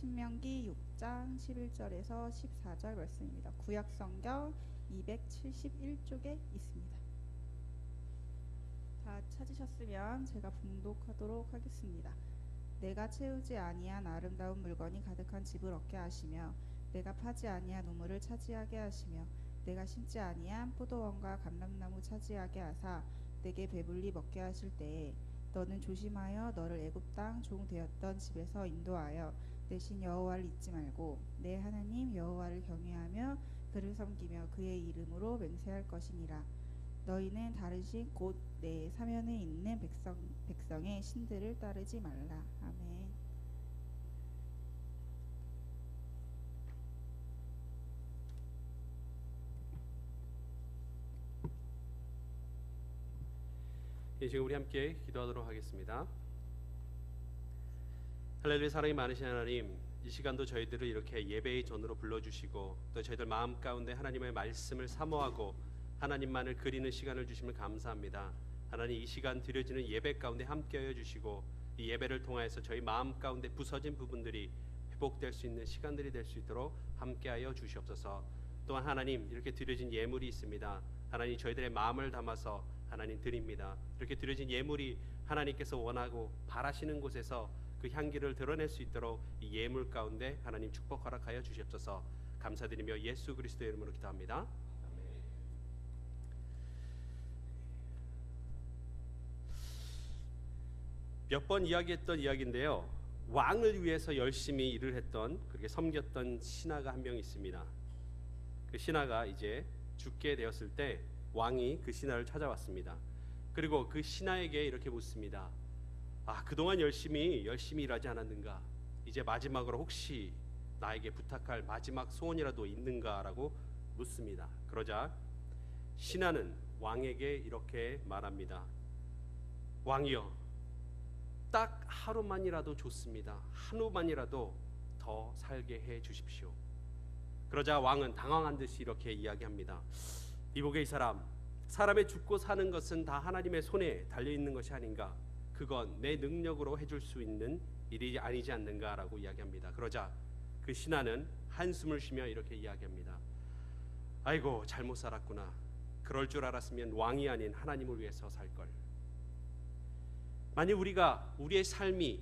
신명기 6장 11절에서 14절 말씀입니다. 구약성경 271쪽에 있습니다. 다 찾으셨으면 제가 봉독하도록 하겠습니다. 내가 채우지 아니한 아름다운 물건이 가득한 집을 얻게 하시며 내가 파지 아니한 우물을 차지하게 하시며 내가 심지 아니한 포도원과 감람나무 차지하게 하사 내게 배불리 먹게 하실 때에 너는 조심하여 너를 애굽 땅 종 되었던 집에서 인도하여 내 신 여호와를 잊지 말고 내 하나님 여호와를 경외하며 그를 섬기며 그의 이름으로 맹세할 것이니라. 너희는 다른 신 곧 내 사면에 있는 백성의 신들을 따르지 말라. 아멘. 지금 우리 함께 기도하도록 하겠습니다. 할렐루야. 사랑이 많으신 하나님, 이 시간도 저희들을 이렇게 예배의 전으로 불러주시고 또 저희들 마음 가운데 하나님의 말씀을 사모하고 하나님만을 그리는 시간을 주심을 감사합니다. 하나님, 이 시간 드려지는 예배 가운데 함께하여 주시고 이 예배를 통하여서 저희 마음 가운데 부서진 부분들이 회복될 수 있는 시간들이 될 수 있도록 함께하여 주시옵소서. 또한 하나님, 이렇게 드려진 예물이 있습니다. 하나님, 저희들의 마음을 담아서 하나님 드립니다. 이렇게 드려진 예물이 하나님께서 원하고 바라시는 곳에서 그 향기를 드러낼 수 있도록 이 예물 가운데 하나님 축복 허락하여 주시옵소서. 감사드리며 예수 그리스도의 이름으로 기도합니다. 몇 번 이야기했던 이야기인데요, 왕을 위해서 열심히 일을 했던, 그렇게 섬겼던 신하가 한 명 있습니다. 그 신하가 이제 죽게 되었을 때 왕이 그 신하를 찾아왔습니다. 그리고 그 신하에게 이렇게 묻습니다. 그동안 열심히 일하지 않았는가? 이제 마지막으로 혹시 나에게 부탁할 마지막 소원이라도 있는가? 라고 묻습니다. 그러자 신하는 왕에게 이렇게 말합니다. 왕이여, 딱 하루만이라도 좋습니다. 하루만이라도 더 살게 해 주십시오. 그러자 왕은 당황한 듯이 이렇게 이야기합니다. 이보게 이 사람의 죽고 사는 것은 다 하나님의 손에 달려있는 것이 아닌가? 그건 내 능력으로 해줄 수 있는 일이 아니지 않는가? 라고 이야기합니다. 그러자 그 신하는 한숨을 쉬며 이렇게 이야기합니다. 아이고, 잘못 살았구나. 그럴 줄 알았으면 왕이 아닌 하나님을 위해서 살걸. 만약 우리의 삶이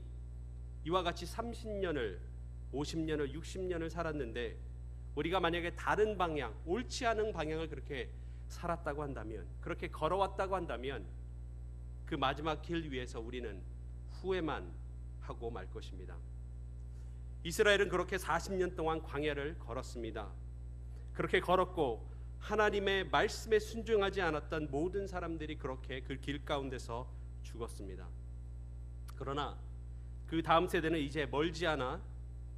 이와 같이 30년을 50년을 60년을 살았는데 우리가 만약에 다른 방향, 옳지 않은 방향을 그렇게 살았다고 한다면, 그렇게 걸어왔다고 한다면 그 마지막 길 위에서 우리는 후회만 하고 말 것입니다. 이스라엘은 그렇게 40년 동안 광야를 걸었습니다. 그렇게 걸었고 하나님의 말씀에 순종하지 않았던 모든 사람들이 그렇게 그 길 가운데서 죽었습니다. 그러나 그 다음 세대는 이제 멀지 않아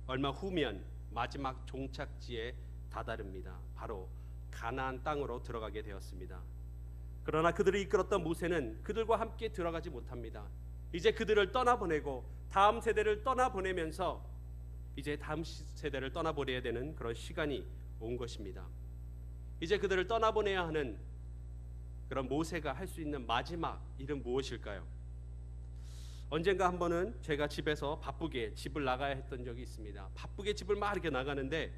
얼마 후면 마지막 종착지에 다다릅니다. 바로 가나안 땅으로 들어가게 되었습니다. 그러나 그들을 이끌었던 모세는 그들과 함께 들어가지 못합니다. 이제 그들을 떠나보내고 다음 세대를 떠나보내면서 이제 다음 세대를 떠나보내야 되는 그런 시간이 온 것입니다. 이제 그들을 떠나보내야 하는 그런 모세가 할 수 있는 마지막 일은 무엇일까요? 언젠가 한 번은 제가 집에서 바쁘게 집을 나가야 했던 적이 있습니다. 바쁘게 집을 막 이렇게 나가는데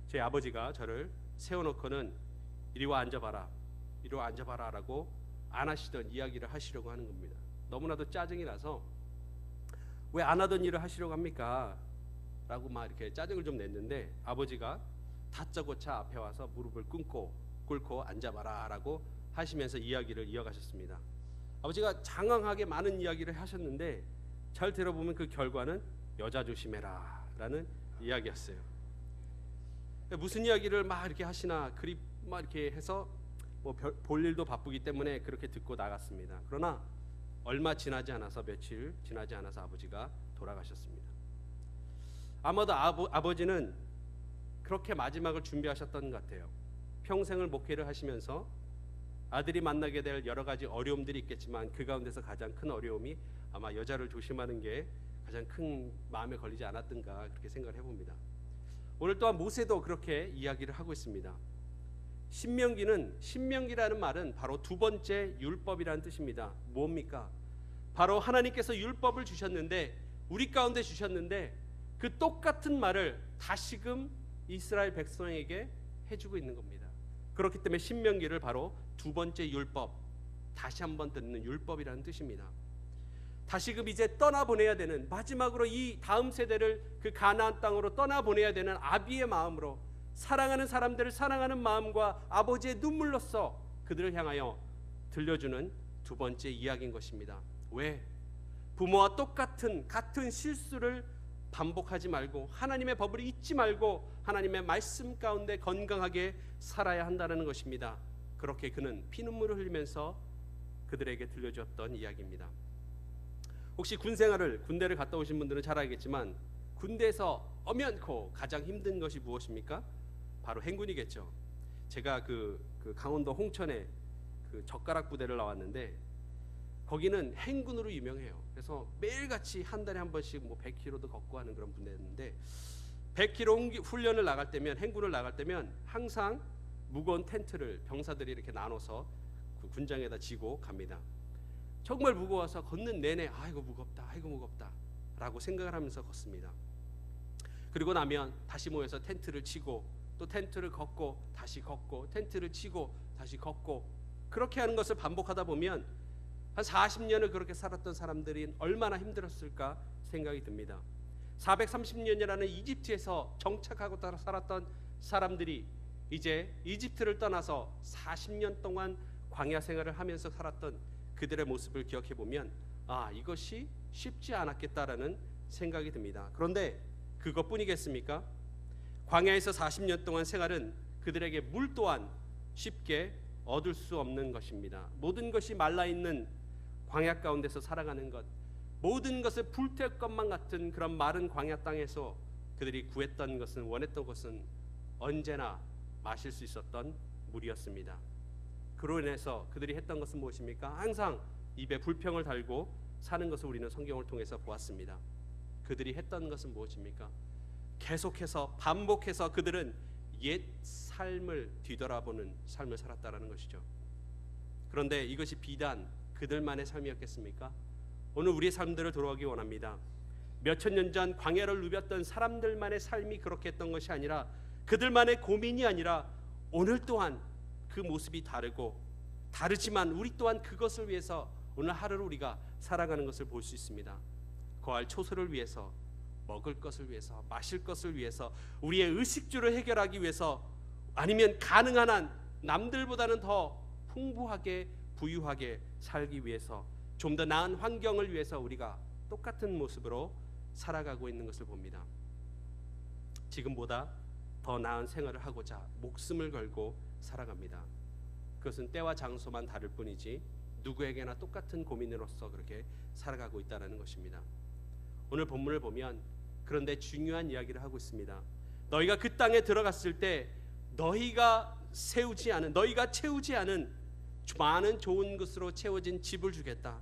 제 아버지가 저를 세워놓고는 이리 와 앉아봐라, 이리 와 앉아봐라 라고 안 하시던 이야기를 하시려고 하는 겁니다. 너무나도 짜증이 나서 왜 안 하던 일을 하시려고 합니까? 라고 막 이렇게 짜증을 좀 냈는데 아버지가 다짜고짜 앞에 와서 무릎을 꿇고 앉아봐라 라고 하시면서 이야기를 이어가셨습니다. 아버지가 장황하게 많은 이야기를 하셨는데 잘 들어보면 그 결과는 여자 조심해라 라는 이야기였어요. 무슨 이야기를 막 이렇게 하시나 그리 막 이렇게 해서 볼 일도 바쁘기 때문에 그렇게 듣고 나갔습니다. 그러나 얼마 지나지 않아서, 며칠 지나지 않아서 아버지가 돌아가셨습니다. 아마도 아버지는 그렇게 마지막을 준비하셨던 것 같아요. 평생을 목회를 하시면서 아들이 만나게 될 여러 가지 어려움들이 있겠지만 그 가운데서 가장 큰 어려움이 아마 여자를 조심하는 게 가장 큰 마음에 걸리지 않았던가 그렇게 생각을 해봅니다. 오늘 또한 모세도 그렇게 이야기를 하고 있습니다. 신명기라는 말은 바로 두 번째 율법이라는 뜻입니다. 뭡니까? 바로 하나님께서 율법을 주셨는데, 우리 가운데 주셨는데 그 똑같은 말을 다시금 이스라엘 백성에게 해주고 있는 겁니다. 그렇기 때문에 신명기를 바로 두 번째 율법, 다시 한번 듣는 율법이라는 뜻입니다. 다시금 이제 떠나보내야 되는, 마지막으로 이 다음 세대를 그 가나안 땅으로 떠나보내야 되는 아비의 마음으로, 사랑하는 사람들을 사랑하는 마음과 아버지의 눈물로써 그들을 향하여 들려주는 두 번째 이야기인 것입니다. 왜? 부모와 같은 실수를 반복하지 말고 하나님의 법을 잊지 말고 하나님의 말씀 가운데 건강하게 살아야 한다는 것입니다. 그렇게 그는 피눈물을 흘리면서 그들에게 들려주었던 이야기입니다. 혹시 군대를 갔다 오신 분들은 잘 알겠지만 군대에서 엄연코 가장 힘든 것이 무엇입니까? 바로 행군이겠죠. 제가 그 강원도 홍천에 그 젓가락 부대를 나왔는데 거기는 행군으로 유명해요. 그래서 매일같이 한 달에 한 번씩 100km도 걷고 하는 그런 부대였는데 100km 훈련을 나갈 때면, 행군을 나갈 때면 항상 무거운 텐트를 병사들이 이렇게 나눠서 그 군장에다 지고 갑니다. 정말 무거워서 걷는 내내 아이고 무겁다 라고 생각을 하면서 걷습니다. 그리고 나면 다시 모여서 텐트를 치고 또 텐트를 걷고 다시 걷고 텐트를 치고 다시 걷고, 그렇게 하는 것을 반복하다 보면 한 40년을 그렇게 살았던 사람들이 얼마나 힘들었을까 생각이 듭니다. 430년이라는 이집트에서 정착하고 살았던 사람들이 이제 이집트를 떠나서 40년 동안 광야 생활을 하면서 살았던 그들의 모습을 기억해 보면 이것이 쉽지 않았겠다라는 생각이 듭니다. 그런데 그것뿐이겠습니까? 광야에서 40년 동안 생활은 그들에게 물 또한 쉽게 얻을 수 없는 것입니다. 모든 것이 말라있는 광야 가운데서 살아가는 것, 모든 것을 불태울 것만 같은 그런 마른 광야 땅에서 그들이 구했던 것은, 원했던 것은 언제나 마실 수 있었던 물이었습니다. 그로 인해서 그들이 했던 것은 무엇입니까? 항상 입에 불평을 달고 사는 것을 우리는 성경을 통해서 보았습니다. 그들이 했던 것은 무엇입니까? 계속해서 반복해서 그들은 옛 삶을 뒤돌아보는 삶을 살았다라는 것이죠. 그런데 이것이 비단 그들만의 삶이었겠습니까? 오늘 우리의 삶들을 돌아오기 원합니다. 몇천 년 전 광야를 누볐던 사람들만의 삶이 그렇게 했던 것이 아니라, 그들만의 고민이 아니라 오늘 또한 그 모습이 다르지만 우리 또한 그것을 위해서 오늘 하루를 우리가 살아가는 것을 볼 수 있습니다. 거할 초소를 위해서, 먹을 것을 위해서, 마실 것을 위해서, 우리의 의식주를 해결하기 위해서, 아니면 가능한 한 남들보다는 더 풍부하게 부유하게 살기 위해서, 좀 더 나은 환경을 위해서 우리가 똑같은 모습으로 살아가고 있는 것을 봅니다. 지금보다 더 나은 생활을 하고자 목숨을 걸고 살아갑니다. 그것은 때와 장소만 다를 뿐이지 누구에게나 똑같은 고민으로서 그렇게 살아가고 있다는 것입니다. 오늘 본문을 보면 그런데 중요한 이야기를 하고 있습니다. 너희가 그 땅에 들어갔을 때 너희가 채우지 않은 많은 좋은 것으로 채워진 집을 주겠다.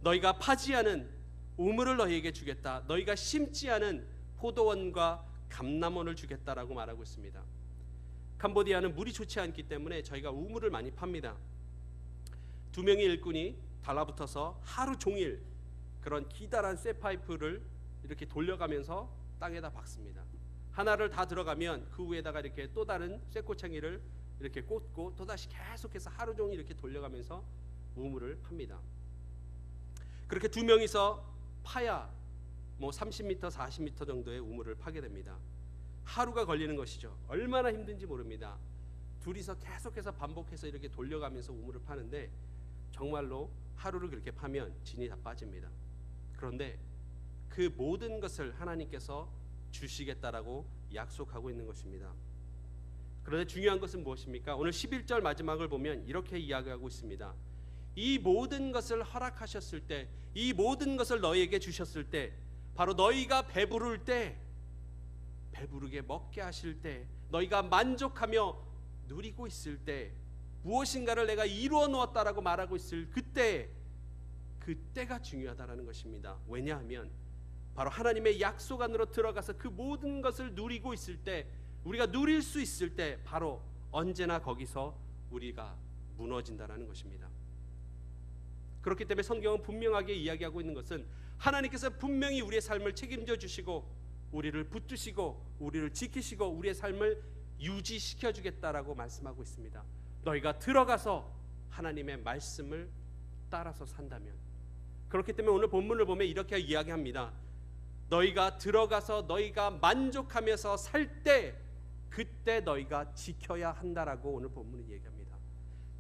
너희가 파지 않은 우물을 너희에게 주겠다. 너희가 심지 않은 포도원과 감람원을 주겠다라고 말하고 있습니다. 캄보디아는 물이 좋지 않기 때문에 저희가 우물을 많이 팝니다. 두 명의 일꾼이 달라붙어서 하루 종일 그런 기다란 쇠파이프를 이렇게 돌려가면서 땅에다 박습니다. 하나를 다 들어가면 그 위에다가 이렇게 또 다른 쇠꼬챙이를 이렇게 꽂고 또다시 계속해서 하루 종일 이렇게 돌려가면서 우물을 팝니다. 그렇게 두 명이서 파야 30m, 40m 정도의 우물을 파게 됩니다. 하루가 걸리는 것이죠. 얼마나 힘든지 모릅니다. 둘이서 계속해서 반복해서 이렇게 돌려가면서 우물을 파는데 정말로 하루를 그렇게 파면 진이 다 빠집니다. 그런데 그 모든 것을 하나님께서 주시겠다라고 약속하고 있는 것입니다. 그런데 중요한 것은 무엇입니까? 오늘 11절 마지막을 보면 이렇게 이야기하고 있습니다. 이 모든 것을 허락하셨을 때, 이 모든 것을 너희에게 주셨을 때, 바로 너희가 배부를 때, 배부르게 먹게 하실 때, 너희가 만족하며 누리고 있을 때, 무엇인가를 내가 이루어 놓았다라고 말하고 있을 그때가 중요하다라는 것입니다. 왜냐하면 바로 하나님의 약속 안으로 들어가서 그 모든 것을 누리고 있을 때, 우리가 누릴 수 있을 때 바로 언제나 거기서 우리가 무너진다라는 것입니다. 그렇기 때문에 성경은 분명하게 이야기하고 있는 것은 하나님께서 분명히 우리의 삶을 책임져 주시고 우리를 붙드시고 우리를 지키시고 우리의 삶을 유지시켜 주겠다라고 말씀하고 있습니다. 너희가 들어가서 하나님의 말씀을 따라서 산다면. 그렇기 때문에 오늘 본문을 보면 이렇게 이야기합니다. 너희가 들어가서 너희가 만족하면서 살 때 그때 너희가 지켜야 한다라고 오늘 본문은 얘기합니다.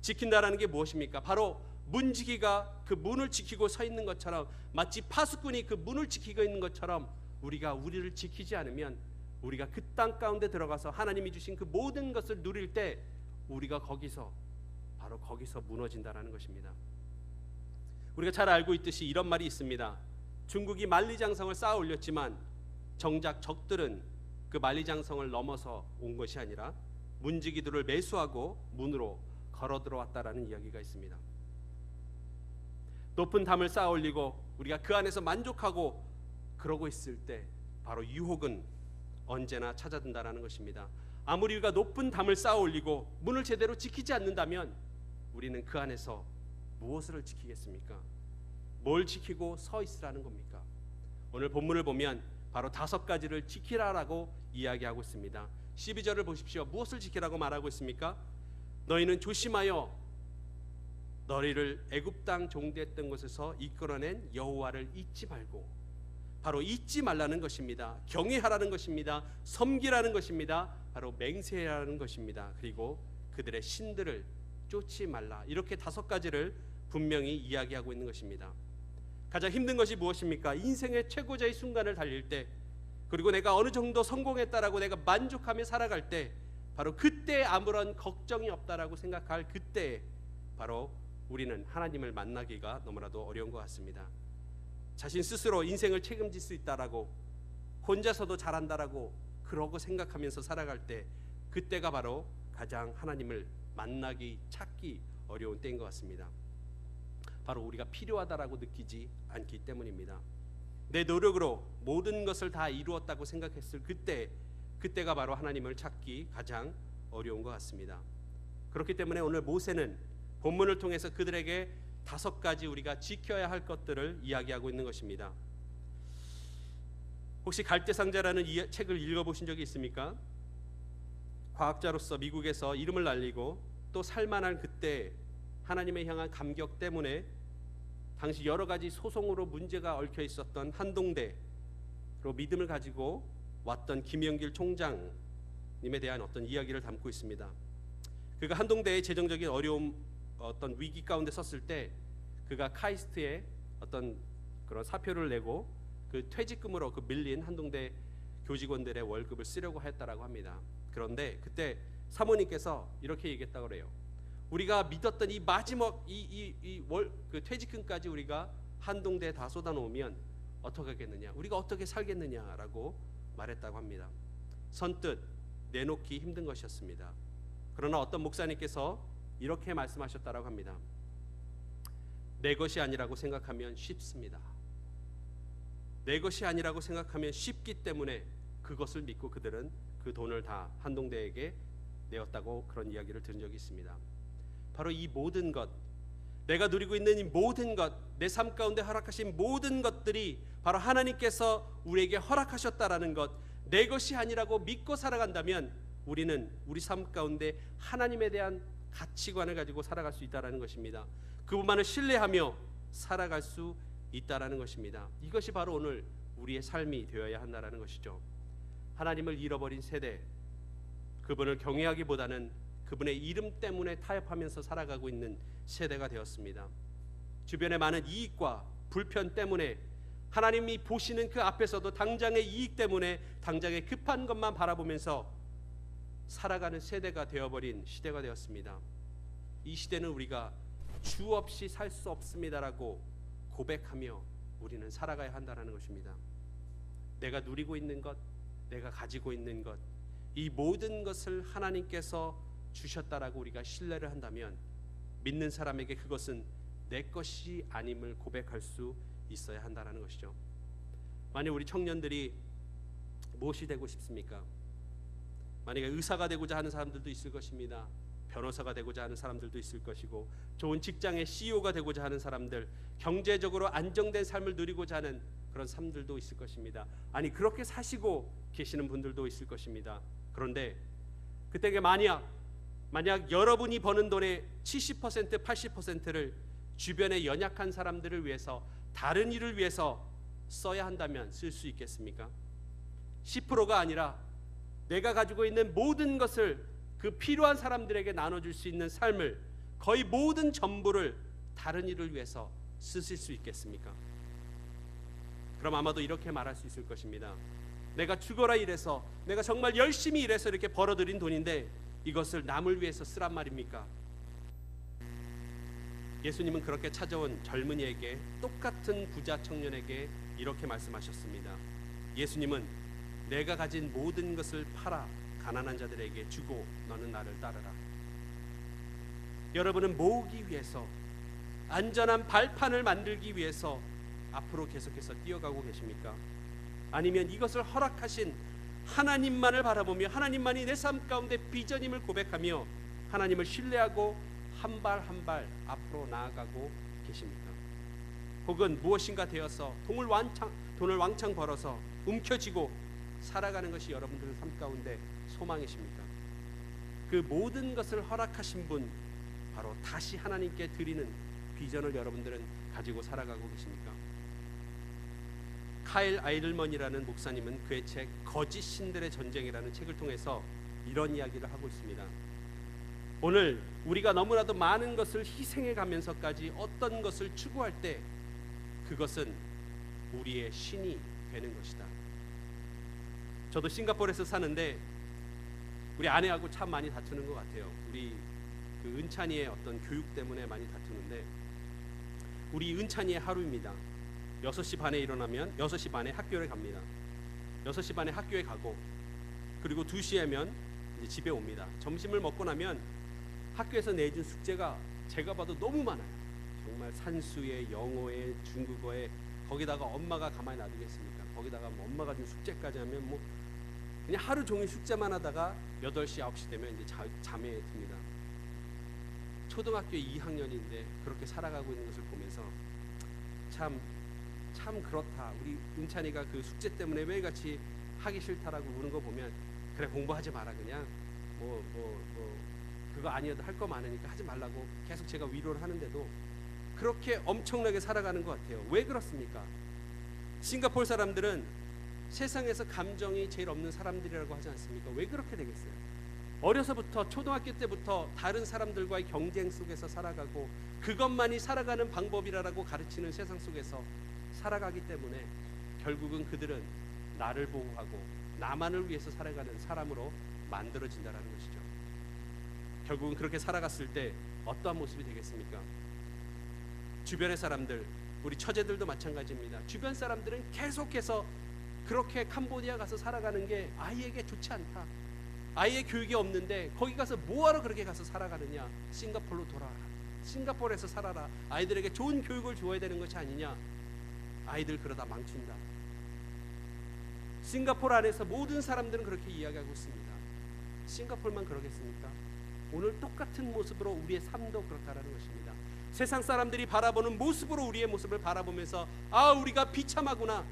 지킨다라는 게 무엇입니까? 바로 문지기가 그 문을 지키고 서 있는 것처럼, 마치 파수꾼이 그 문을 지키고 있는 것처럼 우리가 우리를 지키지 않으면 우리가 그 땅 가운데 들어가서 하나님이 주신 그 모든 것을 누릴 때 우리가 거기서 바로 거기서 무너진다라는 것입니다. 우리가 잘 알고 있듯이 이런 말이 있습니다. 중국이 만리장성을 쌓아 올렸지만 정작 적들은 그 만리장성을 넘어서 온 것이 아니라 문지기들을 매수하고 문으로 걸어 들어왔다라는 이야기가 있습니다. 높은 담을 쌓아 올리고 우리가 그 안에서 만족하고 그러고 있을 때 바로 유혹은 언제나 찾아든다라는 것입니다. 아무리 우리가 높은 담을 쌓아 올리고 문을 제대로 지키지 않는다면 우리는 그 안에서 무엇을 지키겠습니까? 뭘 지키고 서 있으라는 겁니까? 오늘 본문을 보면 바로 5가지를 지키라라고 이야기하고 있습니다. 12절을 보십시오. 무엇을 지키라고 말하고 있습니까? 너희는 조심하여 너희를 애굽 땅 종되었던 곳에서 이끌어낸 여호와를 잊지 말고, 바로 잊지 말라는 것입니다. 경외하라는 것입니다. 섬기라는 것입니다. 바로 맹세하라는 것입니다. 그리고 그들의 신들을 쫓지 말라. 이렇게 5가지를 분명히 이야기하고 있는 것입니다. 가장 힘든 것이 무엇입니까? 인생의 최고자의 순간을 달릴 때, 그리고 내가 어느 정도 성공했다라고 내가 만족하며 살아갈 때, 바로 그때 아무런 걱정이 없다라고 생각할 그때 바로 우리는 하나님을 만나기가 너무나도 어려운 것 같습니다. 자신 스스로 인생을 책임질 수 있다라고, 혼자서도 잘한다라고 그러고 생각하면서 살아갈 때, 그때가 바로 가장 하나님을 만나기 찾기 어려운 때인 것 같습니다. 바로 우리가 필요하다라고 느끼지 않기 때문입니다. 내 노력으로 모든 것을 다 이루었다고 생각했을 그때가 바로 하나님을 찾기 가장 어려운 것 같습니다. 그렇기 때문에 오늘 모세는 본문을 통해서 그들에게 5가지 우리가 지켜야 할 것들을 이야기하고 있는 것입니다. 혹시 갈대상자라는 이 책을 읽어보신 적이 있습니까? 과학자로서 미국에서 이름을 날리고 또 살만한 그때 하나님에 향한 감격 때문에 당시 여러 가지 소송으로 문제가 얽혀 있었던 한동대로 믿음을 가지고 왔던 김영길 총장님에 대한 어떤 이야기를 담고 있습니다. 그가 한동대의 재정적인 어려움, 어떤 위기 가운데 섰을 때 그가 카이스트에 어떤 그런 사표를 내고 그 퇴직금으로 그 밀린 한동대 교직원들의 월급을 쓰려고 했다라고 합니다. 그런데 그때 사모님께서 이렇게 얘기했다고 그래요. 우리가 믿었던 이 마지막 그 퇴직금까지 우리가 한동대에 다 쏟아놓으면 어떻게 하겠느냐, 우리가 어떻게 살겠느냐라고 말했다고 합니다. 선뜻 내놓기 힘든 것이었습니다. 그러나 어떤 목사님께서 이렇게 말씀하셨다고 합니다. 내 것이 아니라고 생각하면 쉽습니다. 내 것이 아니라고 생각하면 쉽기 때문에 그것을 믿고 그들은 그 돈을 다 한동대에게 내었다고 그런 이야기를 들은 적이 있습니다. 바로 이 모든 것, 내가 누리고 있는 이 모든 것, 내 삶 가운데 허락하신 모든 것들이 바로 하나님께서 우리에게 허락하셨다라는 것, 내 것이 아니라고 믿고 살아간다면 우리는 우리 삶 가운데 하나님에 대한 가치관을 가지고 살아갈 수 있다라는 것입니다. 그분만을 신뢰하며 살아갈 수 있다라는 것입니다. 이것이 바로 오늘 우리의 삶이 되어야 한다라는 것이죠. 하나님을 잃어버린 세대, 그분을 경외하기보다는 그분의 이름 때문에 타협하면서 살아가고 있는 세대가 되었습니다. 주변의 많은 이익과 불편 때문에 하나님이 보시는 그 앞에서도 당장의 이익 때문에 당장의 급한 것만 바라보면서 살아가는 세대가 되어버린 시대가 되었습니다. 이 시대는 우리가 주 없이 살 수 없습니다라고 고백하며 우리는 살아가야 한다는 것입니다. 내가 누리고 있는 것, 내가 가지고 있는 것, 이 모든 것을 하나님께서 주셨다라고 우리가 신뢰를 한다면 믿는 사람에게 그것은 내 것이 아님을 고백할 수 있어야 한다는 것이죠. 만약 우리 청년들이 무엇이 되고 싶습니까? 만약에 의사가 되고자 하는 사람들도 있을 것입니다. 변호사가 되고자 하는 사람들도 있을 것이고, 좋은 직장의 CEO가 되고자 하는 사람들, 경제적으로 안정된 삶을 누리고자 하는 그런 삶들도 있을 것입니다. 아니 그렇게 사시고 계시는 분들도 있을 것입니다. 그런데 그때 만약 여러분이 버는 돈의 70% 80%를 주변의 연약한 사람들을 위해서 다른 일을 위해서 써야 한다면 쓸 수 있겠습니까? 10%가 아니라 내가 가지고 있는 모든 것을 그 필요한 사람들에게 나눠줄 수 있는 삶을 거의 모든 전부를 다른 일을 위해서 쓰실 수 있겠습니까? 그럼 아마도 이렇게 말할 수 있을 것입니다. 내가 죽어라 일해서 내가 정말 열심히 일해서 이렇게 벌어들인 돈인데 이것을 남을 위해서 쓰란 말입니까? 예수님은 그렇게 찾아온 젊은이에게 똑같은 부자 청년에게 이렇게 말씀하셨습니다. 예수님은 내가 가진 모든 것을 팔아 가난한 자들에게 주고 너는 나를 따르라. 여러분은 모으기 위해서 안전한 발판을 만들기 위해서 앞으로 계속해서 뛰어가고 계십니까? 아니면 이것을 허락하신 하나님만을 바라보며 하나님만이 내 삶 가운데 비전임을 고백하며 하나님을 신뢰하고 한 발 한 발 앞으로 나아가고 계십니까? 혹은 무엇인가 되어서 돈을 왕창 벌어서 움켜쥐고 살아가는 것이 여러분들의 삶 가운데 소망이십니까? 그 모든 것을 허락하신 분 바로 다시 하나님께 드리는 비전을 여러분들은 가지고 살아가고 계십니까? 카일 아이들먼이라는 목사님은 그의 책 거짓 신들의 전쟁이라는 책을 통해서 이런 이야기를 하고 있습니다. 오늘 우리가 너무나도 많은 것을 희생해 가면서까지 어떤 것을 추구할 때 그것은 우리의 신이 되는 것이다. 저도 싱가포르에서 사는데 우리 아내하고 참 많이 다투는 것 같아요. 우리 그 은찬이의 어떤 교육 때문에 많이 다투는데 우리 은찬이의 하루입니다. 6시 반에 일어나면 6시 반에 학교를 갑니다. 6시 반에 학교에 가고 그리고 2시에면 이제 집에 옵니다. 점심을 먹고 나면 학교에서 내준 숙제가 제가 봐도 너무 많아요. 정말 산수에 영어에 중국어에 거기다가 엄마가 가만히 놔두겠습니까? 거기다가 뭐 엄마가 준 숙제까지 하면 뭐 그냥 하루 종일 숙제만 하다가 8시 9시 되면 이제 잠에 듭니다. 초등학교 2학년인데 그렇게 살아가고 있는 것을 보면서 참 그렇다. 우리 은찬이가 그 숙제 때문에 매일같이 하기 싫다라고 우는 거 보면 그래 공부하지 마라 그냥 뭐 그거 아니어도 할 거 많으니까 하지 말라고 계속 제가 위로를 하는데도 그렇게 엄청나게 살아가는 것 같아요. 왜 그렇습니까? 싱가포르 사람들은 세상에서 감정이 제일 없는 사람들이라고 하지 않습니까? 왜 그렇게 되겠어요? 어려서부터 초등학교 때부터 다른 사람들과의 경쟁 속에서 살아가고 그것만이 살아가는 방법이라고 가르치는 세상 속에서 살아가기 때문에 결국은 그들은 나를 보호하고 나만을 위해서 살아가는 사람으로 만들어진다는 것이죠. 결국은 그렇게 살아갔을 때 어떠한 모습이 되겠습니까? 주변의 사람들, 우리 처제들도 마찬가지입니다. 주변 사람들은 계속해서 그렇게 캄보디아 가서 살아가는 게 아이에게 좋지 않다. 아이의 교육이 없는데 거기 가서 뭐하러 그렇게 가서 살아가느냐. 싱가포르로 돌아와라. 싱가포르에서 살아라. 아이들에게 좋은 교육을 줘야 되는 것이 아니냐. 아이들 그러다 망친다. 싱가포르 안에서 모든 사람들은 그렇게 이야기하고 있습니다. 싱가포르만 그러겠습니까? 오늘 똑같은 모습으로 우리의 삶도 그렇다라는 것입니다. 세상 사람들이 바라보는 모습으로 우리의 모습을 바라보면서 아 우리가 비참하구나.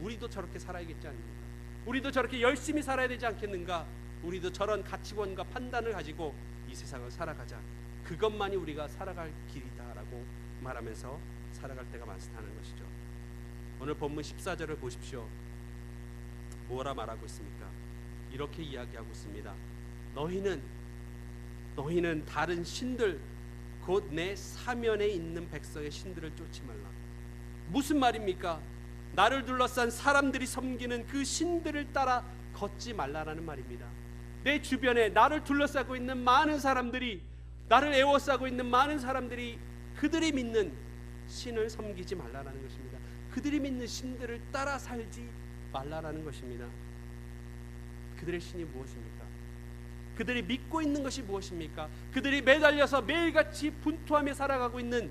우리도 저렇게 살아야겠지 않습니까? 우리도 저렇게 열심히 살아야 되지 않겠는가? 우리도 저런 가치관과 판단을 가지고 이 세상을 살아가자. 그것만이 우리가 살아갈 길이다라고 말하면서 살아갈 때가 많다는 것이죠. 오늘 본문 14절을 보십시오. 뭐라 말하고 있습니까? 이렇게 이야기하고 있습니다. 너희는 다른 신들 곧 내 사면에 있는 백성의 신들을 쫓지 말라. 무슨 말입니까? 나를 둘러싼 사람들이 섬기는 그 신들을 따라 걷지 말라라는 말입니다. 내 주변에 나를 둘러싸고 있는 많은 사람들이, 나를 애워싸고 있는 많은 사람들이 그들이 믿는 신을 섬기지 말라라는 것입니다. 그들이 믿는 신들을 따라 살지 말라라는 것입니다. 그들의 신이 무엇입니까? 그들이 믿고 있는 것이 무엇입니까? 그들이 매달려서 매일같이 분투하며 살아가고 있는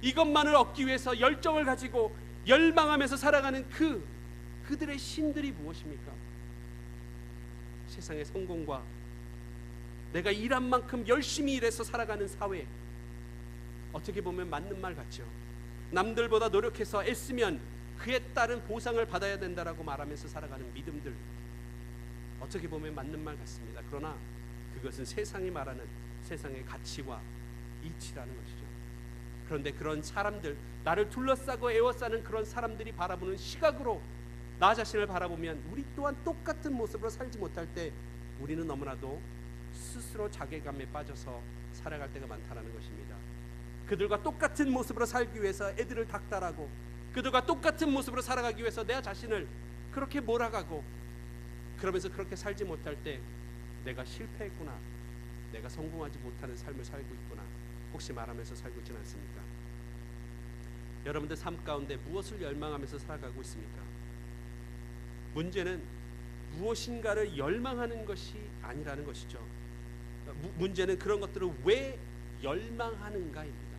이것만을 얻기 위해서 열정을 가지고 열망하면서 살아가는 그들의 신들이 무엇입니까? 세상의 성공과 내가 일한 만큼 열심히 일해서 살아가는 사회, 어떻게 보면 맞는 말 같죠. 남들보다 노력해서 애쓰면 그에 따른 보상을 받아야 된다라고 말하면서 살아가는 믿음들, 어떻게 보면 맞는 말 같습니다. 그러나 그것은 세상이 말하는 세상의 가치와 이치라는 것이죠. 그런데 그런 사람들, 나를 둘러싸고 에워싸는 그런 사람들이 바라보는 시각으로 나 자신을 바라보면 우리 또한 똑같은 모습으로 살지 못할 때 우리는 너무나도 스스로 자괴감에 빠져서 살아갈 때가 많다는 것입니다. 그들과 똑같은 모습으로 살기 위해서 애들을 닥달하고, 그들과 똑같은 모습으로 살아가기 위해서 내 자신을 그렇게 몰아가고, 그러면서 그렇게 살지 못할 때 내가 실패했구나, 내가 성공하지 못하는 삶을 살고 있구나 혹시 말하면서 살고 있지는 않습니까? 여러분들 삶 가운데 무엇을 열망하면서 살아가고 있습니까? 문제는 무엇인가를 열망하는 것이 아니라는 것이죠. 문제는 그런 것들을 왜 열망하는가입니다.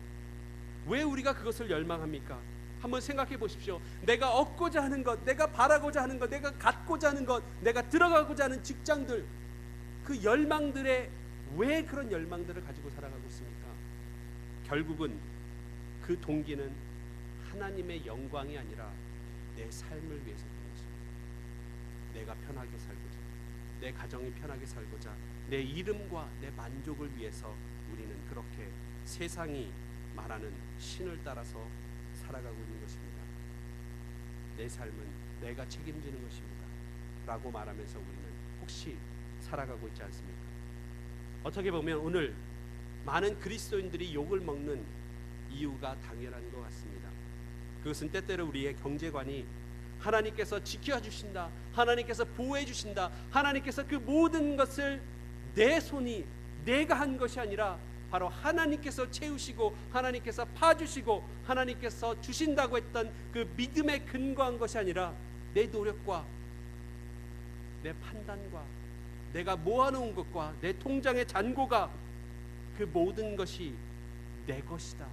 왜 우리가 그것을 열망합니까? 한번 생각해 보십시오. 내가 얻고자 하는 것, 내가 바라고자 하는 것, 내가 갖고자 하는 것, 내가 들어가고자 하는 직장들, 그 열망들에 왜 그런 열망들을 가지고 살아가고 있습니까? 결국은 그 동기는 하나님의 영광이 아니라 내 삶을 위해서 그런 것입니다. 내가 편하게 살고자, 내 가정이 편하게 살고자, 내 이름과 내 만족을 위해서 우리는 그렇게 세상이 말하는 신을 따라서 살아가고 있는 것입니다. 내 삶은 내가 책임지는 것입니다 라고 말하면서 우리는 혹시 살아가고 있지 않습니까? 어떻게 보면 오늘 많은 그리스도인들이 욕을 먹는 이유가 당연한 것 같습니다. 그것은 때때로 우리의 경제관이 하나님께서 지켜주신다, 하나님께서 보호해주신다, 하나님께서 그 모든 것을 내 손이 내가 한 것이 아니라 바로 하나님께서 채우시고 하나님께서 파주시고 하나님께서 주신다고 했던 그 믿음에 근거한 것이 아니라 내 노력과 내 판단과 내가 모아놓은 것과 내 통장의 잔고가 그 모든 것이 내 것이다,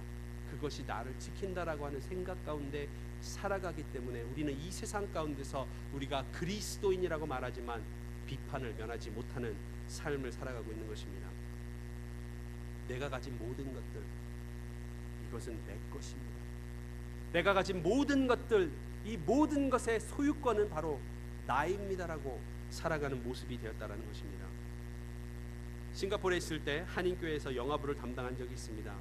그것이 나를 지킨다라고 하는 생각 가운데 살아가기 때문에 우리는 이 세상 가운데서 우리가 그리스도인이라고 말하지만 비판을 면하지 못하는 삶을 살아가고 있는 것입니다. 내가 가진 모든 것들, 이것은 내 것입니다. 내가 가진 모든 것들, 이 모든 것의 소유권은 바로 나입니다라고 살아가는 모습이 되었다라는 것입니다. 싱가포르에 있을 때 한인교회에서 영화부를 담당한 적이 있습니다.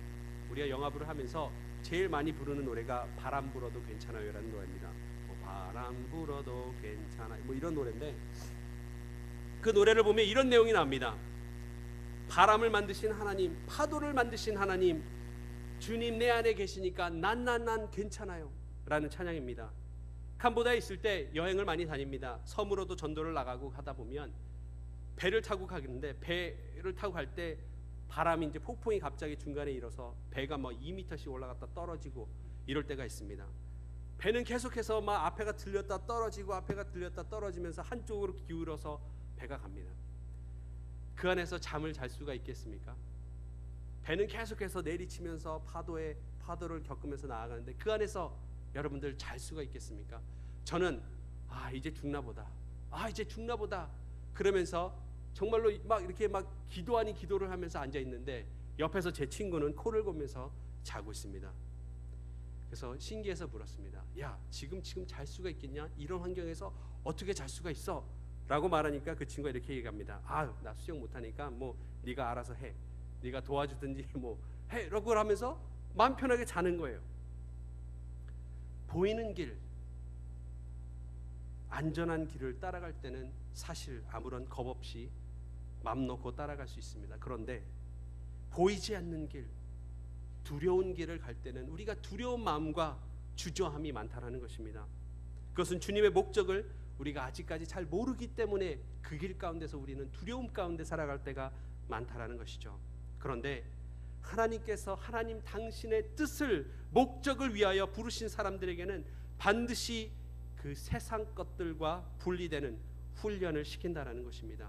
우리가 영화부를 하면서 제일 많이 부르는 노래가 바람 불어도 괜찮아요 라는 노래입니다. 바람 불어도 괜찮아요 이런 노래인데, 그 노래를 보면 이런 내용이 나옵니다. 바람을 만드신 하나님, 파도를 만드신 하나님, 주님 내 안에 계시니까 난 괜찮아요 라는 찬양입니다. 캄보디아에 있을 때 여행을 많이 다닙니다. 섬으로도 전도를 나가고 하다 보면 배를 타고 가는데, 배를 타고 갈 때 바람이 이제 폭풍이 갑자기 중간에 일어서 배가 2m씩 올라갔다 떨어지고 이럴 때가 있습니다. 배는 계속해서 앞에가 들렸다 떨어지고 앞에가 들렸다 떨어지면서 한쪽으로 기울어서 배가 갑니다. 그 안에서 잠을 잘 수가 있겠습니까? 배는 계속해서 내리치면서 파도를 겪으면서 나아가는데 그 안에서 여러분들 잘 수가 있겠습니까? 저는 이제 죽나보다, 이제 죽나보다 그러면서 정말로 이렇게 기도 아닌 기도를 하면서 앉아 있는데 옆에서 제 친구는 코를 골면서 자고 있습니다. 그래서 신기해서 물었습니다. 야, 지금 잘 수가 있겠냐? 이런 환경에서 어떻게 잘 수가 있어? 라고 말하니까 그 친구가 이렇게 얘기합니다. 나 수영 못하니까 네가 알아서 해, 네가 도와주든지 해 라고 하면서 마음 편하게 자는 거예요. 보이는 길, 안전한 길을 따라갈 때는 사실 아무런 겁 없이 맘 놓고 따라갈 수 있습니다. 그런데 보이지 않는 길, 두려운 길을 갈 때는 우리가 두려운 마음과 주저함이 많다라는 것입니다. 그것은 주님의 목적을 우리가 아직까지 잘 모르기 때문에 그 길 가운데서 우리는 두려움 가운데 살아갈 때가 많다라는 것이죠. 그런데 하나님께서 하나님 당신의 뜻을, 목적을 위하여 부르신 사람들에게는 반드시 그 세상 것들과 분리되는 훈련을 시킨다라는 것입니다.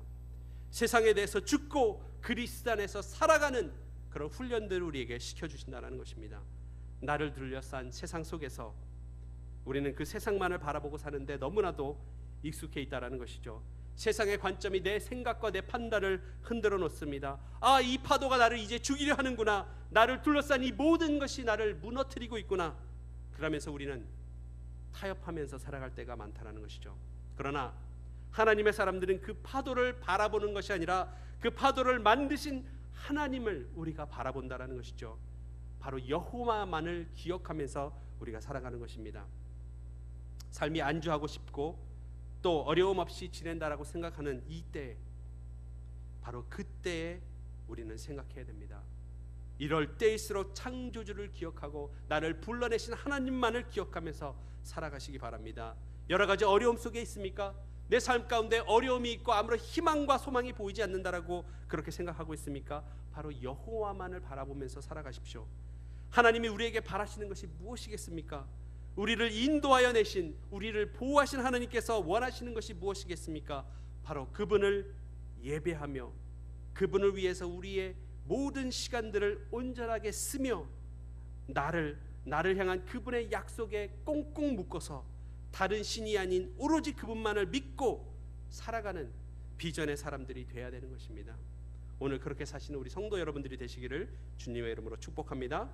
세상에 대해서 죽고 그리스도 안에서 살아가는 그런 훈련들을 우리에게 시켜주신다는 것입니다. 나를 둘러싼 세상 속에서 우리는 그 세상만을 바라보고 사는데 너무나도 익숙해 있다는 것이죠. 세상의 관점이 내 생각과 내 판단을 흔들어 놓습니다. 이 파도가 나를 이제 죽이려 하는구나, 나를 둘러싼 이 모든 것이 나를 무너뜨리고 있구나. 그러면서 우리는 타협하면서 살아갈 때가 많다는 것이죠. 그러나 하나님의 사람들은 그 파도를 바라보는 것이 아니라 그 파도를 만드신 하나님을 우리가 바라본다라는 것이죠. 바로 여호와만을 기억하면서 우리가 살아가는 것입니다. 삶이 안주하고 싶고 또 어려움 없이 지낸다라고 생각하는 이때, 바로 그때에 우리는 생각해야 됩니다. 이럴 때일수록 창조주를 기억하고 나를 불러내신 하나님만을 기억하면서 살아가시기 바랍니다. 여러 가지 어려움 속에 있습니까? 내 삶 가운데 어려움이 있고 아무런 희망과 소망이 보이지 않는다라고 그렇게 생각하고 있습니까? 바로 여호와만을 바라보면서 살아가십시오. 하나님이 우리에게 바라시는 것이 무엇이겠습니까? 우리를 인도하여 내신, 우리를 보호하신 하나님께서 원하시는 것이 무엇이겠습니까? 바로 그분을 예배하며 그분을 위해서 우리의 모든 시간들을 온전하게 쓰며 나를 향한 그분의 약속에 꽁꽁 묶어서 다른 신이 아닌 오로지 그분만을 믿고 살아가는 비전의 사람들이 되어야 되는 것입니다. 오늘 그렇게 사시는 우리 성도 여러분들이 되시기를 주님의 이름으로 축복합니다.